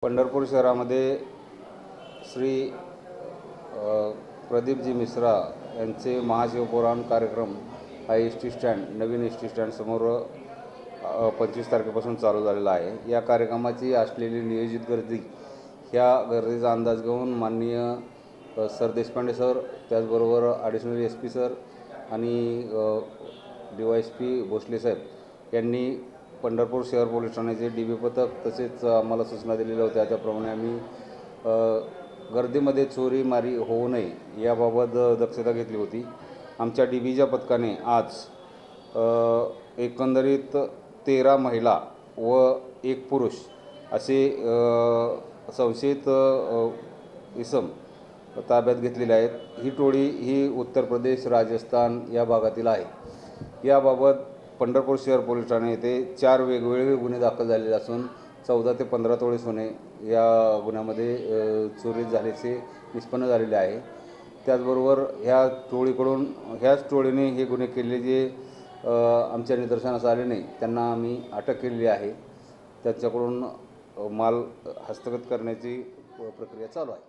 पंढरपूर शहरामध्ये श्री प्रदीपजी मिश्रा यांचे महाशिवपुराण कार्यक्रम हा एस.टी. स्टँड नवीन एस.टी. स्टँडसमोर 25 तारखेपासून चालू झालेला आहे। या कार्यक्रमाची असलेली नियोजित गर्दी, ह्या गर्दीचा अंदाज घेऊन माननीय सर देशपांडे सर, त्याचबरोबर ॲडिशनल एस.पी. सर आणि डी.वाय.एस.पी. भोसले साहेब यांनी पंढरपूर शहर पोलीस ठाण्याचे डी.बी. पथक तसेच आम्हाला सूचना दिलेल्या होत्या। त्याप्रमाणे आम्ही गर्दीमध्ये चोरी मारी होऊ नये याबाबत दक्षता घेतली होती। आमच्या डी.बी.च्या पथकाने आज एकंदरीत 13 महिला व 1 पुरुष असे संशयित इसम ताब्यात घेतलेले आहेत। ही टोळी ही उत्तर प्रदेश, राजस्थान या भागातील आहे। याबाबत पंढरपूर शहर पोलीस ठाणे येथे 4 वेगवेगळे गुन्हे दाखल झालेले असून 14 ते 15 तोळे सोने या गुन्ह्यामध्ये चोरी झाल्याचे निष्पन्न झालेले आहे। त्याचबरोबर ह्याच टोळीने हे गुन्हे केलेले जे आमच्या निदर्शनास आले नाही त्यांना आम्ही अटक केलेली आहे। त्याच्याकडून माल हस्तगत करण्याची प्रक्रिया चालू आहे।